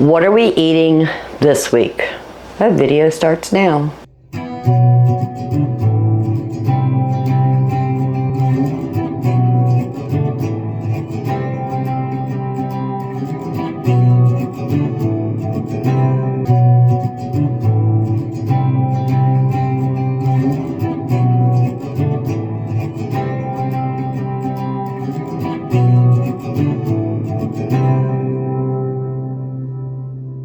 What are we eating this week? That video starts now.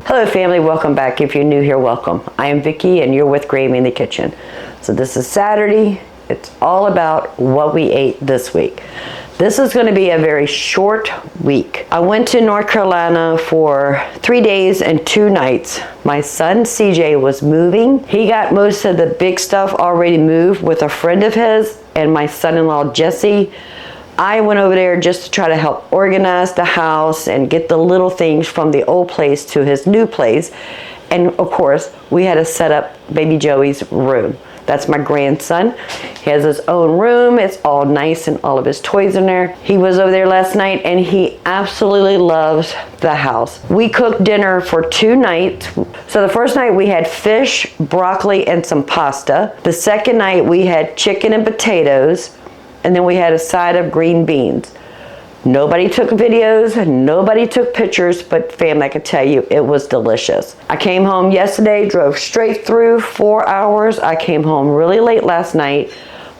Hello family, welcome back. If you're new here, welcome. I am Vicki and you're with Gravy in the Kitchen. So this is Saturday. It's all about what we ate this week. This is going to be a very short week. I went to North Carolina for 3 days and 2 nights. My son CJ was moving. He got most of the big stuff already moved with a friend of his and my son-in-law Jesse. I went over there just to try to help organize the house and get the little things from the old place to his new place. And of course, we had to set up baby Joey's room. That's my grandson. He has his own room. It's all nice and all of his toys in there. He was over there last night and he absolutely loves the house. We cooked dinner for 2 nights. So the first night we had fish, broccoli, and some pasta. The second night we had chicken and potatoes. And then we had a side of green beans. Nobody took videos, nobody took pictures, but fam, I can tell you, it was delicious. I came home yesterday, drove straight through 4 hours. I came home really late last night,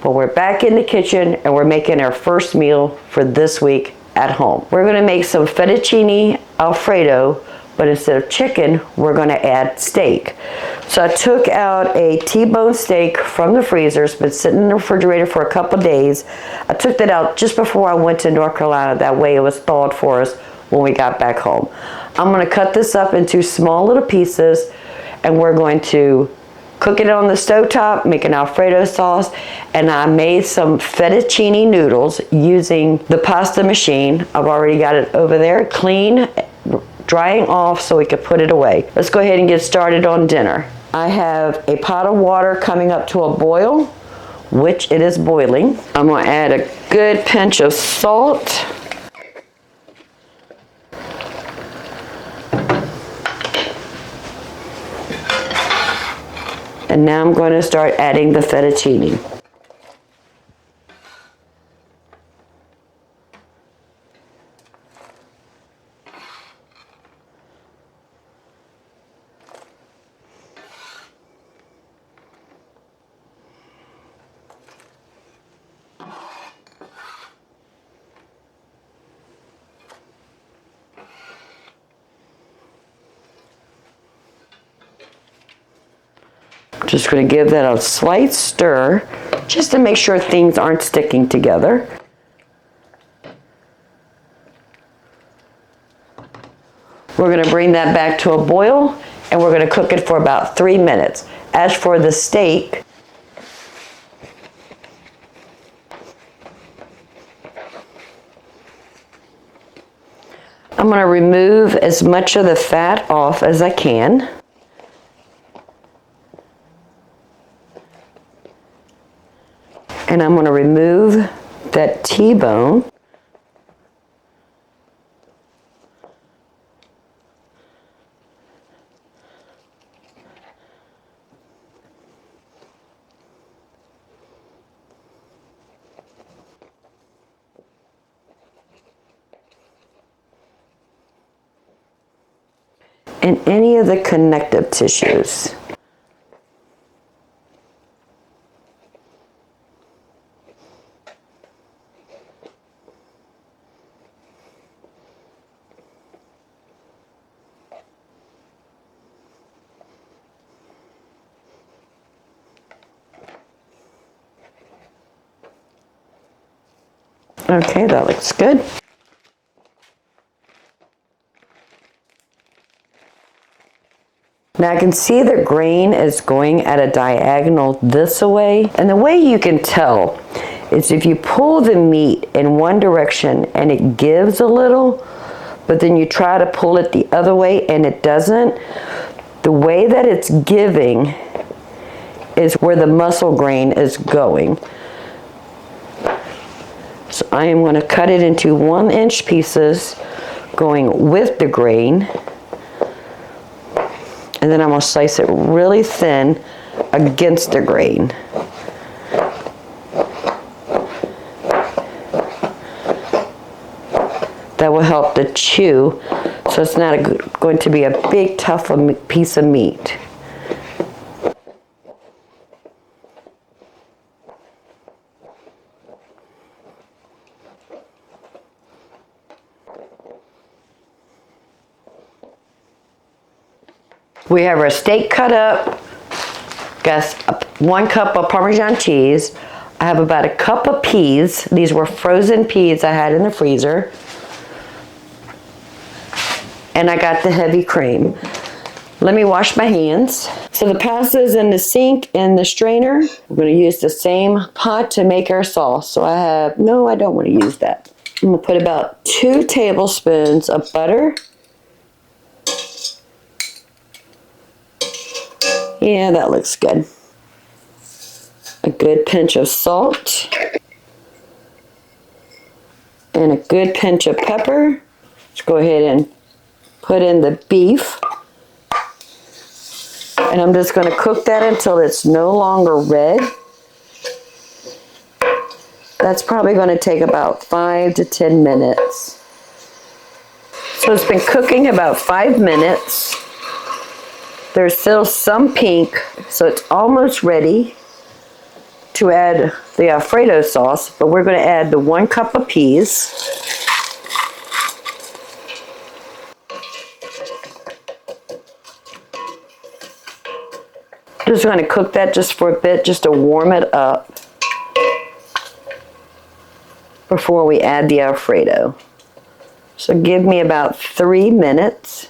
but we're back in the kitchen and we're making our first meal for this week at home. We're gonna make some fettuccine Alfredo, but instead of chicken, we're gonna add steak. So I took out a T-bone steak from the freezer. It's been sitting in the refrigerator for a couple days. I took that out just before I went to North Carolina. That way it was thawed for us when we got back home. I'm gonna cut this up into small little pieces and we're going to cook it on the stovetop, make an Alfredo sauce, and I made some fettuccine noodles using the pasta machine. I've already got it over there, clean, drying off so we could put it away. Let's go ahead and get started on dinner. I have a pot of water coming up to a boil, which it is boiling. I'm gonna add a good pinch of salt. And now I'm going to start adding the fettuccine. Just going to give that a slight stir just to make sure things aren't sticking together. We're going to bring that back to a boil and we're going to cook it for about 3 minutes. As for the steak, I'm going to remove as much of the fat off as I can. And I'm going to remove that T-bone. And any of the connective tissues. Okay, that looks good. Now I can see the grain is going at a diagonal this way. And the way you can tell is if you pull the meat in one direction and it gives a little, but then you try to pull it the other way and it doesn't, the way that it's giving is where the muscle grain is going. So I am going to cut it into 1-inch pieces going with the grain. And then I'm going to slice it really thin against the grain. That will help to chew, so it's not going to be a big, tough piece of meat. We have our steak cut up, got 1 cup of Parmesan cheese. I have about a cup of peas. These were frozen peas I had in the freezer. And I got the heavy cream. Let me wash my hands. So the pasta is in the sink and the strainer. We're going to use the same pot to make our sauce. So I have, no, I don't want to use that. I'm going to put about 2 tablespoons of butter. Yeah, that looks good. A good pinch of salt. And a good pinch of pepper. Let's go ahead and put in the beef. And I'm just going to cook that until it's no longer red. That's probably going to take about 5 to 10 minutes. So it's been cooking about 5 minutes. There's still some pink, so it's almost ready to add the Alfredo sauce, but we're going to add the 1 cup of peas. Just going to cook that just for a bit, just to warm it up before we add the Alfredo. So give me about 3 minutes.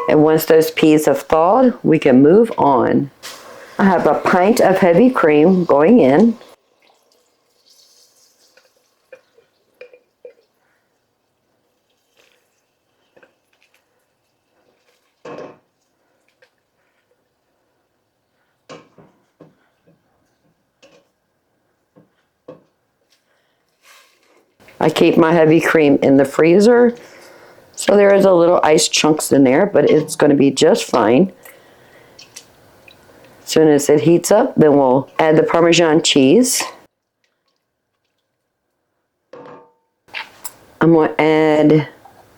And once those peas have thawed, we can move on. I have a pint of heavy cream going in. I keep my heavy cream in the freezer, so there is a little ice chunks in there, but it's going to be just fine. As soon as it heats up, then we'll add the Parmesan cheese. I'm going to add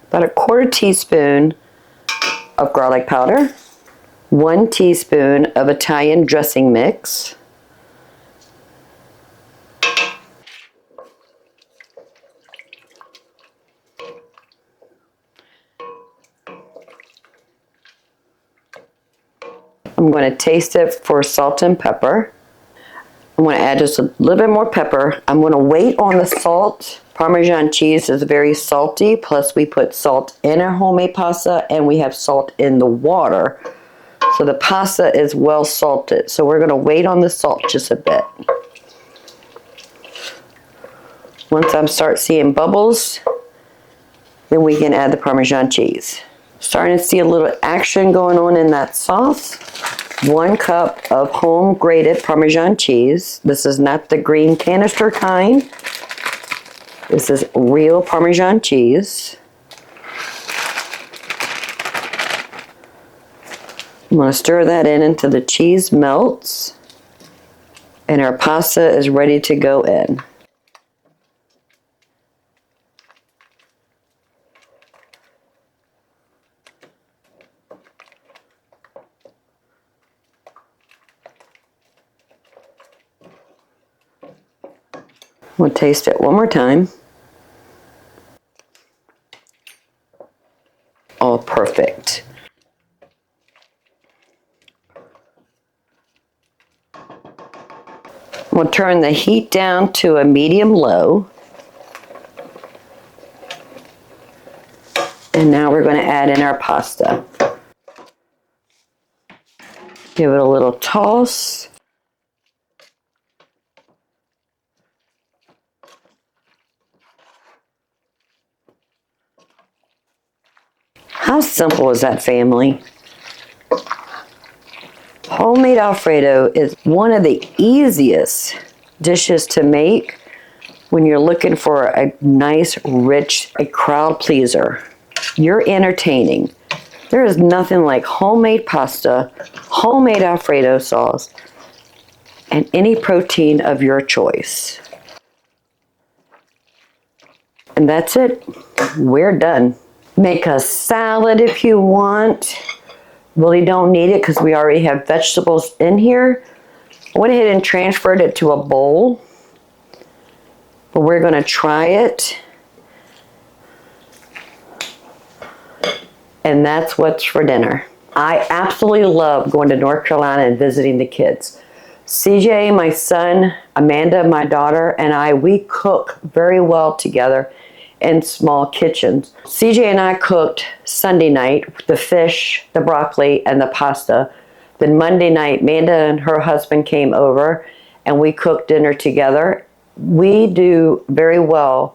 about a 1/4 teaspoon of garlic powder, 1 teaspoon of Italian dressing mix, I'm going to taste it for salt and pepper. I'm going to add just a little bit more pepper. I'm going to wait on the salt. Parmesan cheese is very salty, plus we put salt in our homemade pasta and we have salt in the water. So the pasta is well salted. So we're going to wait on the salt just a bit. Once I start seeing bubbles, then we can add the Parmesan cheese. Starting to see a little action going on in that sauce. 1 cup of home grated Parmesan cheese. This is not the green canister kind. This is real Parmesan cheese. I'm going to stir that in until the cheese melts. And our pasta is ready to go in. We'll taste it one more time. All perfect. We'll turn the heat down to a medium-low. And now we're going to add in our pasta. Give it a little toss. How simple is that, family? Homemade Alfredo is one of the easiest dishes to make when you're looking for a nice, rich, a crowd pleaser. You're entertaining. There is nothing like homemade pasta, homemade Alfredo sauce, and any protein of your choice. And that's it. We're done. Make a salad if you want. Really don't need it because we already have vegetables in here. I went ahead and transferred it to a bowl. But we're going to try it. And that's what's for dinner. I absolutely love going to North Carolina and visiting the kids. CJ, my son, Amanda, my daughter, and I, we cook very well together in small kitchens. CJ and I cooked Sunday night, the fish, the broccoli, and the pasta. Then Monday night, Amanda and her husband came over and we cooked dinner together. We do very well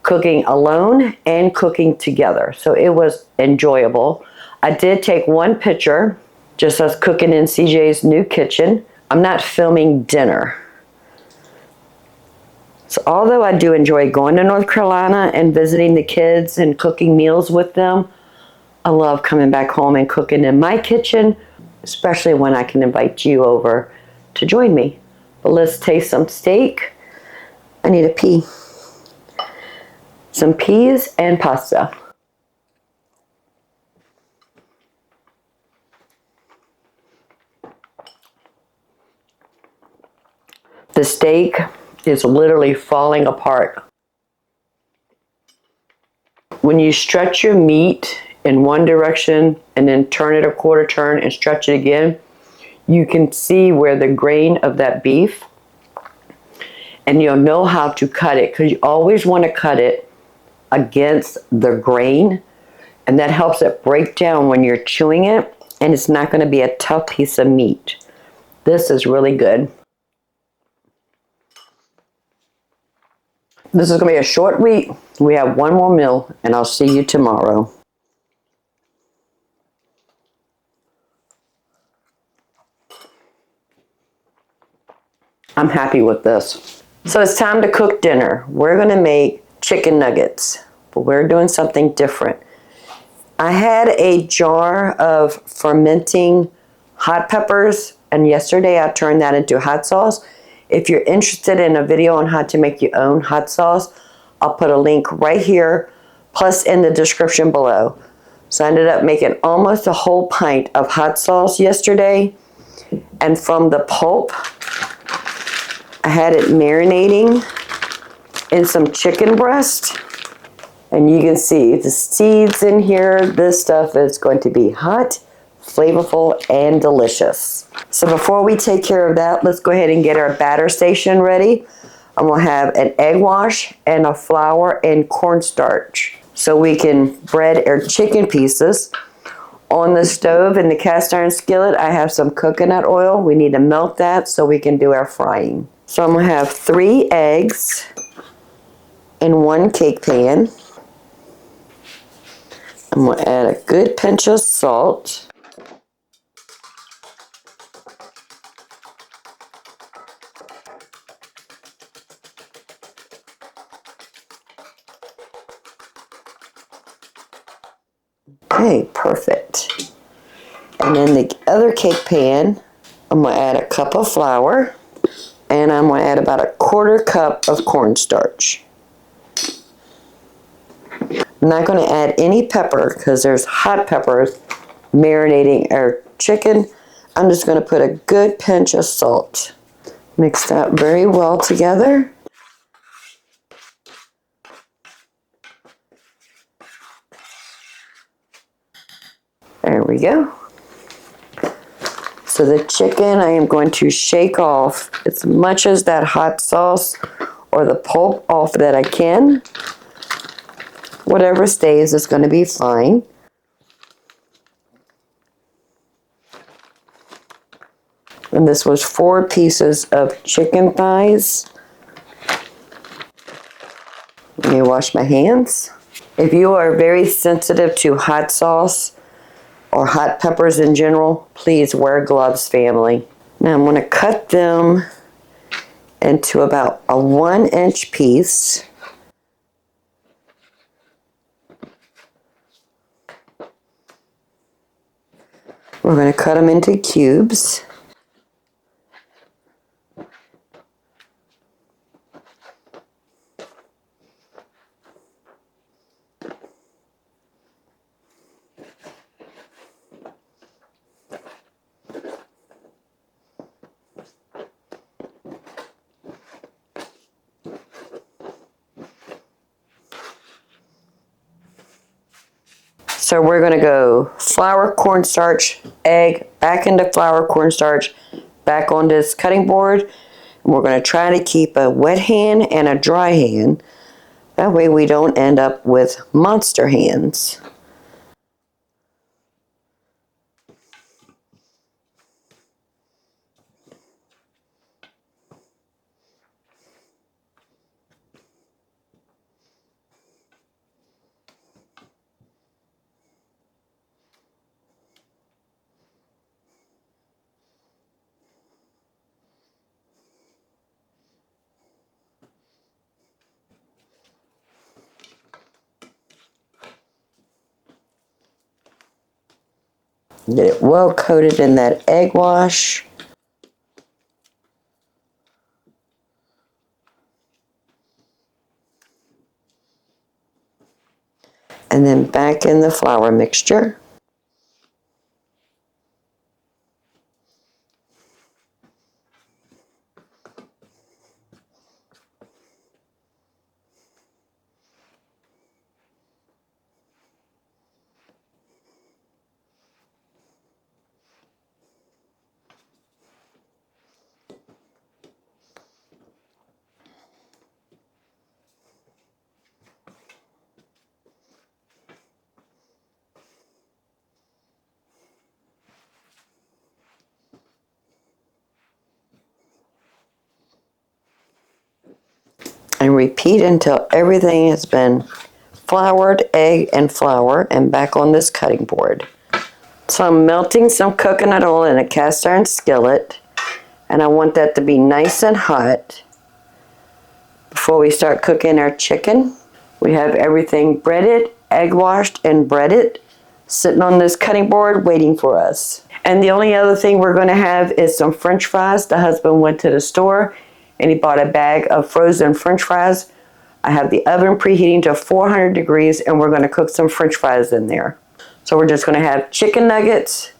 cooking alone and cooking together. So it was enjoyable. I did take one picture, just us cooking in CJ's new kitchen. I'm not filming dinner. So although I do enjoy going to North Carolina and visiting the kids and cooking meals with them, I love coming back home and cooking in my kitchen, especially when I can invite you over to join me. But let's taste some steak. I need a pea. Some peas and pasta. The steak is literally falling apart. When you stretch your meat in one direction and then turn it a quarter turn and stretch it again, you can see where the grain of that beef, and you'll know how to cut it because you always want to cut it against the grain, and that helps it break down when you're chewing it, and it's not going to be a tough piece of meat. This is really good. This is going to be a short week. We have one more meal, and I'll see you tomorrow. I'm happy with this. So it's time to cook dinner. We're going to make chicken nuggets, but we're doing something different. I had a jar of fermenting hot peppers, and yesterday I turned that into hot sauce. If you're interested in a video on how to make your own hot sauce, I'll put a link right here, plus in the description below. So I ended up making almost a whole pint of hot sauce yesterday, and from the pulp, I had it marinating in some chicken breast. And you can see the seeds in here. This stuff is going to be hot, flavorful, and delicious. So before we take care of that, let's go ahead and get our batter station ready. I'm going to have an egg wash and a flour and cornstarch so we can bread our chicken pieces. On the stove in the cast iron skillet, I have some coconut oil. We need to melt that so we can do our frying. So I'm going to have 3 eggs in one cake pan. I'm going to add a good pinch of salt. Okay, perfect. And in the other cake pan, I'm going to add a cup of flour, and I'm going to add about a 1/4 cup of cornstarch. I'm not going to add any pepper because there's hot peppers marinating our chicken. I'm just going to put a good pinch of salt. Mix that very well together. There we go. So the chicken I am going to shake off as much as that hot sauce or the pulp off that I can. Whatever stays is going to be fine. And this was 4 pieces of chicken thighs. Let me wash my hands. If you are very sensitive to hot sauce or hot peppers in general, please wear gloves, family. Now I'm going to cut them into about a 1-inch piece. We're going to cut them into cubes. So we're going to go flour, cornstarch, egg, back into flour, cornstarch, back on this cutting board. And we're going to try to keep a wet hand and a dry hand. That way we don't end up with monster hands. Get it well coated in that egg wash. And then back in the flour mixture. And repeat until everything has been floured, egg, and flour, and back on this cutting board. So I'm melting some coconut oil in a cast iron skillet, and I want that to be nice and hot before we start cooking our chicken. We have everything breaded, egg washed, and breaded, sitting on this cutting board waiting for us. And the only other thing we're going to have is some French fries. The husband went to the store and he bought a bag of frozen French fries. I have the oven preheating to 400 degrees and we're going to cook some French fries in there. So we're just going to have chicken nuggets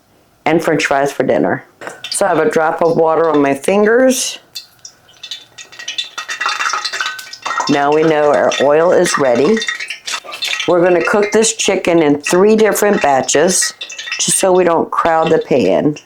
and French fries for dinner. So I have a drop of water on my fingers. Now we know our oil is ready. We're going to cook this chicken in 3 different batches, just so we don't crowd the pan.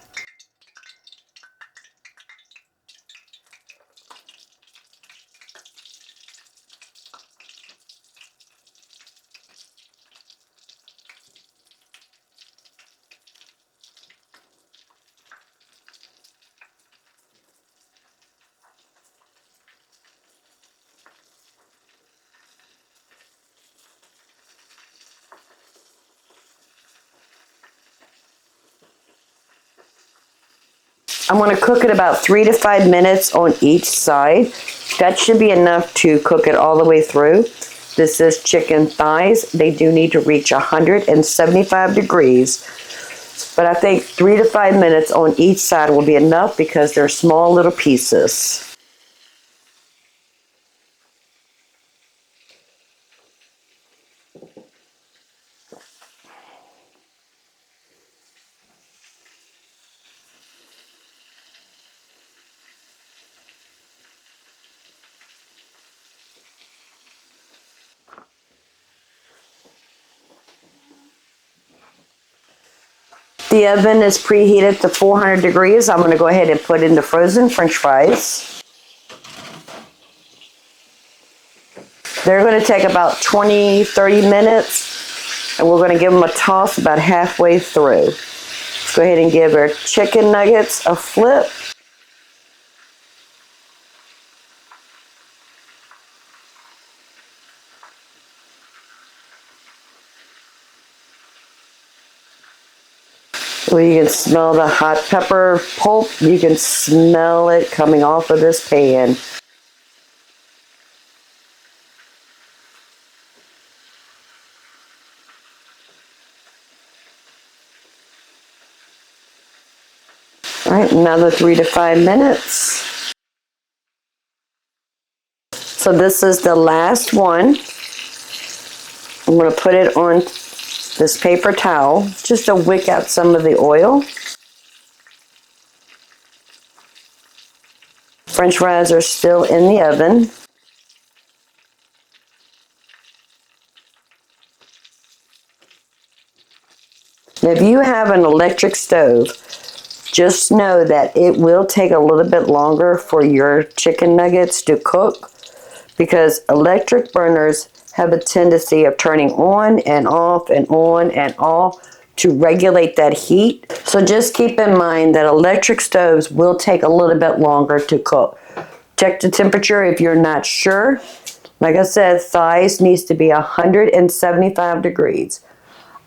I'm going to cook it about 3 to 5 minutes on each side. That should be enough to cook it all the way through. This is chicken thighs. They do need to reach 175 degrees. But I think 3 to 5 minutes on each side will be enough because they're small little pieces. The oven is preheated to 400 degrees. I'm going to go ahead and put in the frozen French fries. They're going to take about 20-30 minutes, and we're going to give them a toss about halfway through. Let's go ahead and give our chicken nuggets a flip. Well, you can smell the hot pepper pulp. You can smell it coming off of this pan. All right, another 3 to 5 minutes. So this is the last one. I'm going to put it on this paper towel just to wick out some of the oil. French fries are still in the oven. Now, if you have an electric stove, just know that it will take a little bit longer for your chicken nuggets to cook because electric burners have a tendency of turning on and off and on and off to regulate that heat. So just keep in mind that electric stoves will take a little bit longer to cook. Check the temperature if you're not sure. Like I said, thighs needs to be 175 degrees.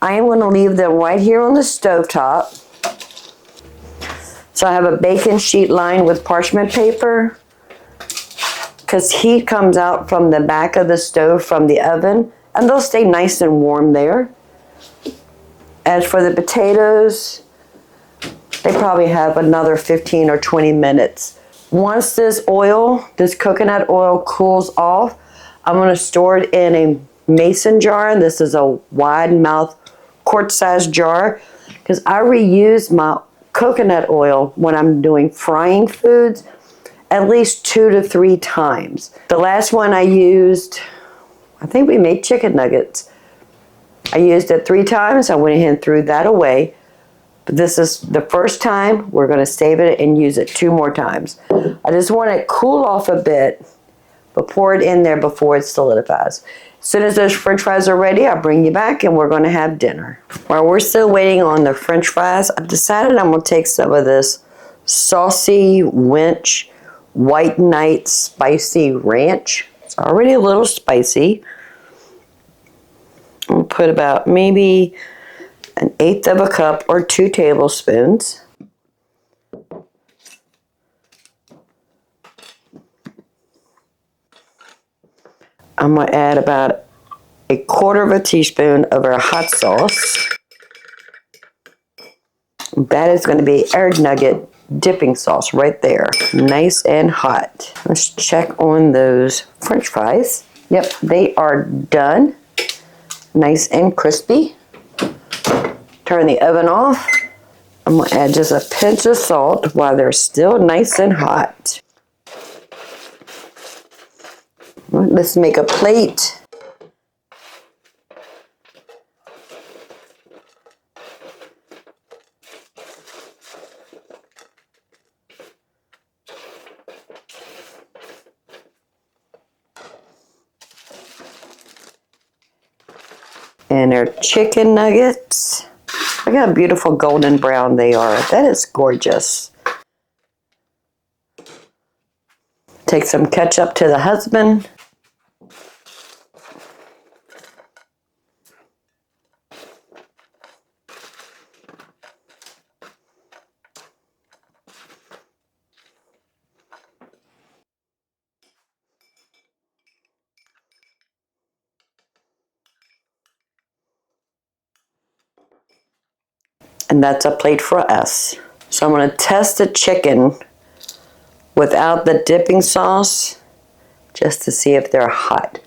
I am going to leave them right here on the stovetop. So I have a baking sheet lined with parchment paper because heat comes out from the back of the stove from the oven and they'll stay nice and warm there. As for the potatoes, they probably have another 15 or 20 minutes. Once this oil, this coconut oil cools off, I'm going to store it in a mason jar. This is a wide mouth quart-sized jar because I reuse my coconut oil when I'm doing frying foods at least 2 to 3 times. The last one I used, I think we made chicken nuggets. I used it 3 times. I went ahead and threw that away. But this is the first time. We're going to save it and use it 2 more times. I just want it to cool off a bit, but pour it in there before it solidifies. As soon as those french fries are ready, I'll bring you back and we're going to have dinner. While we're still waiting on the french fries, I've decided I'm going to take some of this saucy Wench White Knight Spicy Ranch. It's already a little spicy. I'm going to put about maybe 1/8 of a cup or 2 tablespoons. I'm going to add about 1/4 teaspoon of our hot sauce. That is going to be our nugget dipping sauce right there. Nice and hot. Let's check on those french fries. Yep, they are done. Nice and crispy. Turn the oven off. I'm going to add just a pinch of salt while they're still nice and hot. Let's make a plate. And our chicken nuggets. Look how beautiful golden brown they are. That is gorgeous. Take some ketchup to the husband. And that's a plate for us. So I'm going to test the chicken without the dipping sauce just to see if they're hot.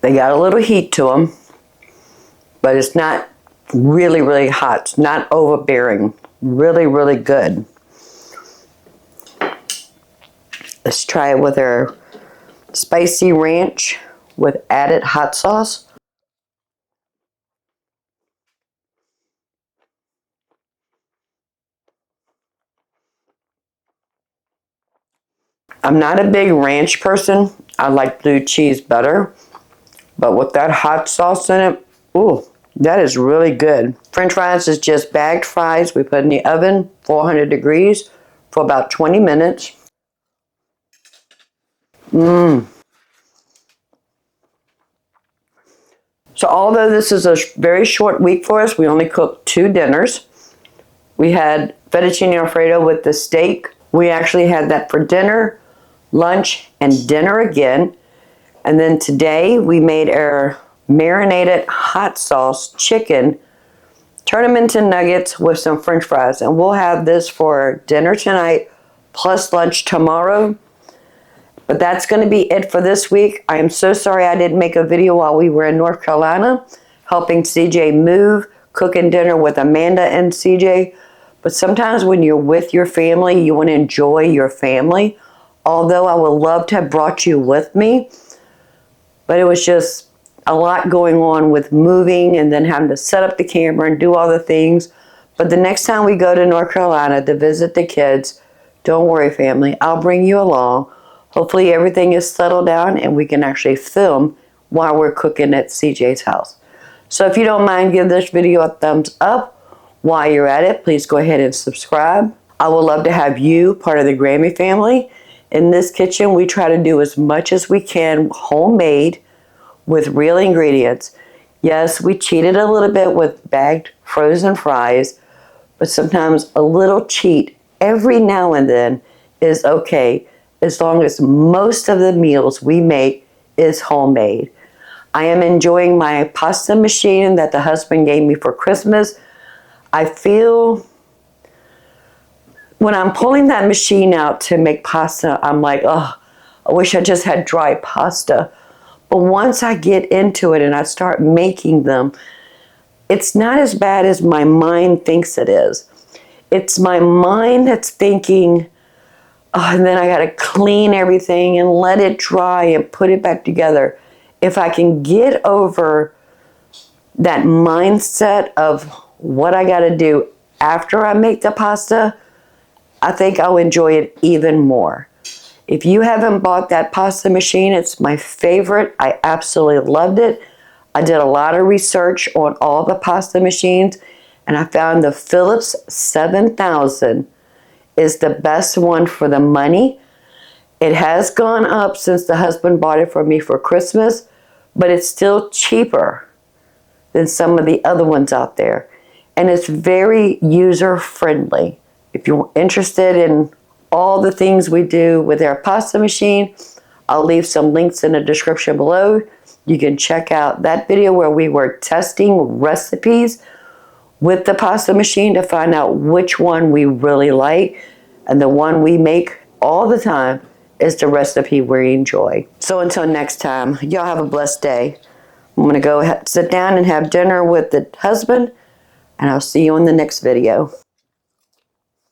They got a little heat to them, but it's not really, really hot. It's not overbearing. Really, really good. Let's try it with our spicy ranch with added hot sauce. I'm not a big ranch person. I like blue cheese better. But with that hot sauce in it, ooh, that is really good. French fries is just bagged fries. We put in the oven, 400 degrees, for about 20 minutes. So although this is a very short week for us, we only cooked 2 dinners. We had fettuccine Alfredo with the steak. We actually had that for dinner, lunch, and dinner again. And then today we made our marinated hot sauce chicken, turn them into nuggets with some french fries. And we'll have this for dinner tonight plus lunch tomorrow. But that's going to be it for this week. I am so sorry I didn't make a video while we were in North Carolina, helping CJ move, cooking dinner with Amanda and CJ. But sometimes when you're with your family, you want to enjoy your family. Although I would love to have brought you with me. But it was just a lot going on with moving and then having to set up the camera and do all the things. But the next time we go to North Carolina to visit the kids, don't worry, family, I'll bring you along. Hopefully everything is settled down and we can actually film while we're cooking at CJ's house. So if you don't mind, give this video a thumbs up. While you're at it, please go ahead and subscribe. I would love to have you part of the Grammy family. In this kitchen, we try to do as much as we can homemade with real ingredients. Yes, we cheated a little bit with bagged frozen fries, but sometimes a little cheat every now and then is okay, as long as most of the meals we make is homemade. I am enjoying my pasta machine that the husband gave me for Christmas. I feel when I'm pulling that machine out to make pasta, I'm like, oh, I wish I just had dry pasta. But once I get into it and I start making them, it's not as bad as my mind thinks it is. It's my mind that's thinking, oh, and then I got to clean everything and let it dry and put it back together. If I can get over that mindset of what I got to do after I make the pasta, I think I'll enjoy it even more. If you haven't bought that pasta machine, it's my favorite. I absolutely loved it. I did a lot of research on all the pasta machines, and I found the Philips 7000 is the best one for the money. It has gone up since the husband bought it for me for Christmas, but it's still cheaper than some of the other ones out there. And it's very user-friendly. If you're interested in all the things we do with our pasta machine, I'll leave some links in the description below. You can check out that video where we were testing recipes with the pasta machine to find out which one we really like. And the one we make all the time is the recipe we enjoy. So until next time, y'all have a blessed day. I'm going to go sit down and have dinner with the husband, and I'll see you in the next video.